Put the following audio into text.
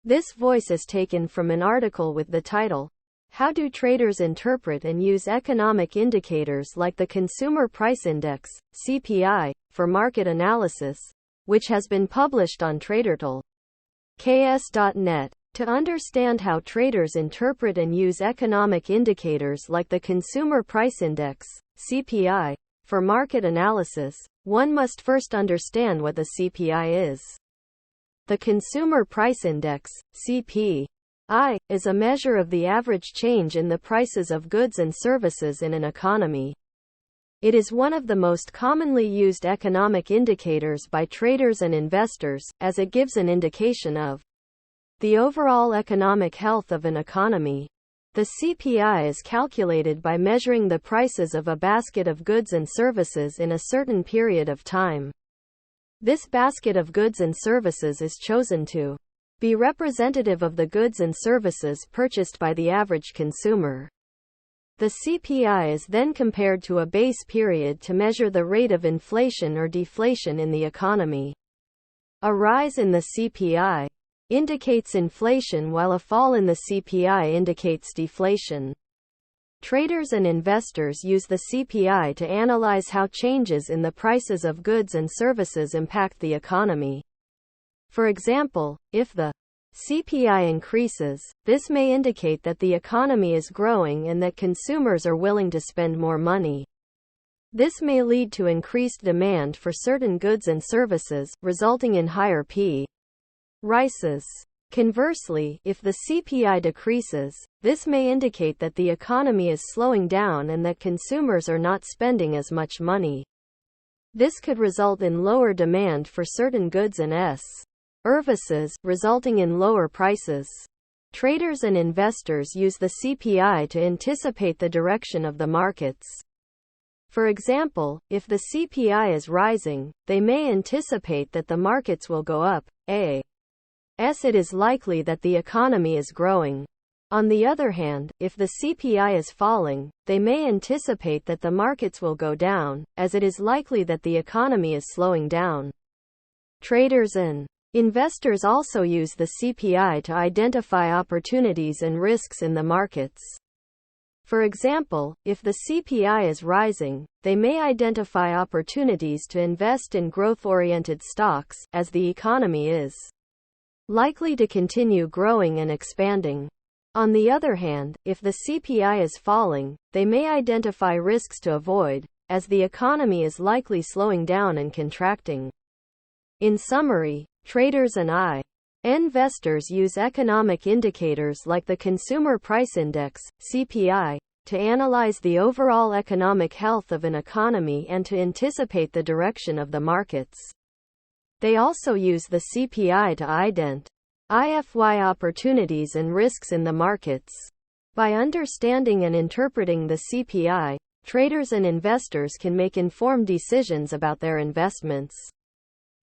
This voice is taken from an article with the title, How Do Traders Interpret and Use Economic Indicators like the Consumer Price Index, CPI, for Market Analysis, which has been published on TraderTalks.net. To understand how traders interpret and use economic indicators like the Consumer Price Index, CPI, for market analysis, one must first understand what the CPI is. The Consumer Price Index, CPI, is a measure of the average change in the prices of goods and services in an economy. It is one of the most commonly used economic indicators by traders and investors, as it gives an indication of the overall economic health of an economy. The CPI is calculated by measuring the prices of a basket of goods and services in a certain period of time. This basket of goods and services is chosen to be representative of the goods and services purchased by the average consumer. The CPI is then compared to a base period to measure the rate of inflation or deflation in the economy. A rise in the CPI indicates inflation, while a fall in the CPI indicates deflation. Traders and investors use the CPI to analyze how changes in the prices of goods and services impact the economy. For example, if the CPI increases, this may indicate that the economy is growing and that consumers are willing to spend more money. This may lead to increased demand for certain goods and services, resulting in higher prices. Conversely, if the CPI decreases, this may indicate that the economy is slowing down and that consumers are not spending as much money. This could result in lower demand for certain goods and services, resulting in lower prices. Traders and investors use the CPI to anticipate the direction of the markets. For example, if the CPI is rising, they may anticipate that the markets will go up, as it is likely that the economy is growing. On the other hand, if the CPI is falling, they may anticipate that the markets will go down, as it is likely that the economy is slowing down. Traders and investors also use the CPI to identify opportunities and risks in the markets. For example, if the CPI is rising, they may identify opportunities to invest in growth-oriented stocks, as the economy is likely to continue growing and expanding. On the other hand, if the CPI is falling, they may identify risks to avoid, as the economy is likely slowing down and contracting. In summary, traders and investors use economic indicators like the Consumer Price Index, CPI, to analyze the overall economic health of an economy and to anticipate the direction of the markets. They also use the CPI to identify opportunities and risks in the markets. By understanding and interpreting the CPI, traders and investors can make informed decisions about their investments.